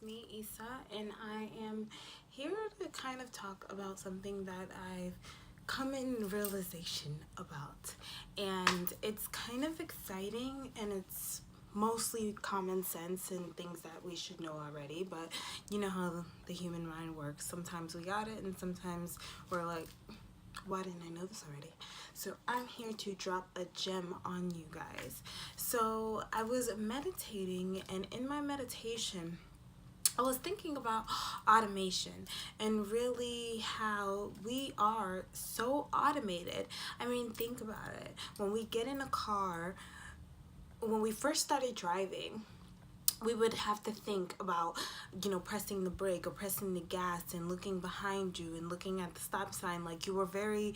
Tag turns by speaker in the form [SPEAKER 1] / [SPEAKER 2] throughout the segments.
[SPEAKER 1] me, Isa, and I am here to kind of talk about something that I've come in realization about. And it's kind of exciting and it's mostly common sense and things that we should know already, but you know how the human mind works. Sometimes we got it and sometimes we're like, why didn't I know this already? So I'm here to drop a gem on you guys. So I was meditating, and in my meditation I was thinking about automation and really how we are so automated. I mean, think about it. When we get in a car, when we first started driving, we would have to think about, pressing the brake or pressing the gas and looking behind you and looking at the stop sign. Like, you were very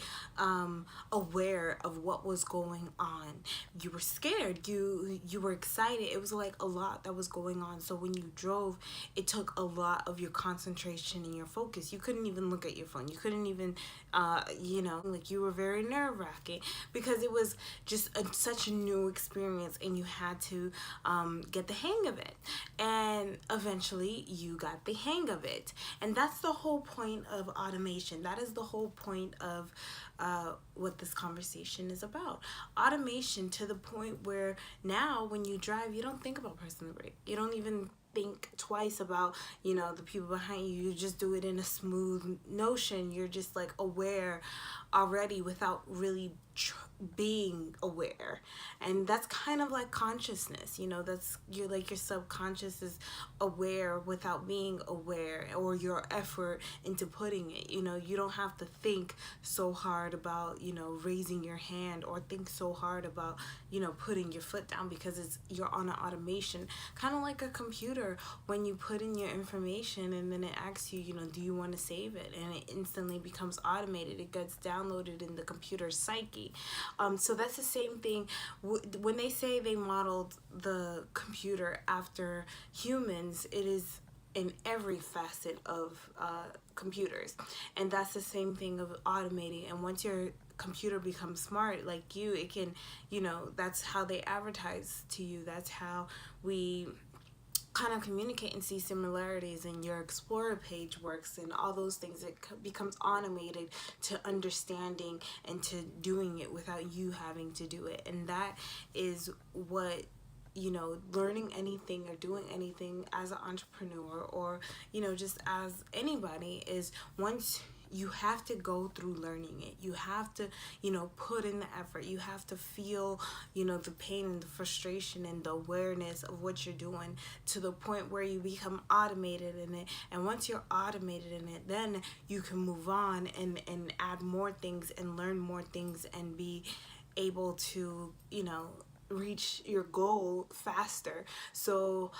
[SPEAKER 1] aware of what was going on. You were scared. You were excited. It was like a lot that was going on. So when you drove, it took a lot of your concentration and your focus. You couldn't even look at your phone. You couldn't even, like, you were very nerve-wracking because it was just such a new experience, and you had to get the hang of it. And eventually you got the hang of it, and that's the whole point of automation. That is the whole point of what this conversation is about. Automation, to the point where now when you drive, you don't think about pressing the brake. You don't even think twice about the people behind you. You just do it in a smooth notion. You're just like aware already without really being aware. And that's kind of like consciousness. That's your subconscious is aware without being aware, or your effort into putting it. You don't have to think so hard about raising your hand, or think so hard about putting your foot down, because you're on an automation, kind of like a computer. When you put in your information and then it asks you, do you want to save it, and it instantly becomes automated. It gets downloaded in the computer's psyche. So that's the same thing when they say they modeled the computer after humans. It is in every facet of computers, and that's the same thing of automating. And once your computer becomes smart like you, it can, that's how they advertise to you. That's how we kind of communicate and see similarities, and your Explorer page works and all those things. It becomes automated to understanding and to doing it without you having to do it. And that is what learning anything or doing anything as an entrepreneur, or just as anybody, is once you have to go through learning it. You have to, put in the effort. You have to feel, the pain and the frustration and the awareness of what you're doing, to the point where you become automated in it. And once you're automated in it, then you can move on and add more things and learn more things and be able to, reach your goal faster. So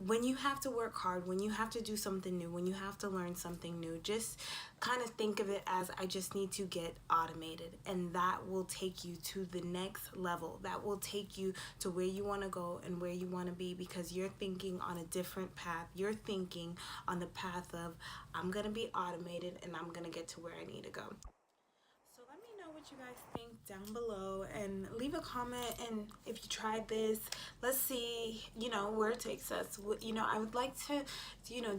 [SPEAKER 1] when you have to work hard, when you have to do something new, when you have to learn something new, just kind of think of it as, I just need to get automated, and that will take you to the next level. That will take you to where you want to go and where you want to be, because you're thinking on a different path. You're thinking on the path of, I'm going to be automated and I'm going to get to where I need to go. So let me know what you guys think down below, and leave a comment. And if you tried this, let's see, where it takes us. I would like to,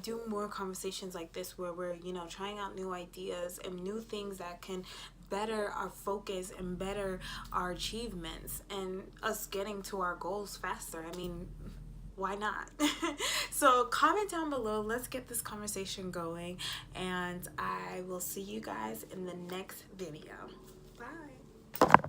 [SPEAKER 1] do more conversations like this, where we're, trying out new ideas and new things that can better our focus and better our achievements and us getting to our goals faster. I mean, why not? So comment down below. Let's get this conversation going, and I will see you guys in the next video. Bye.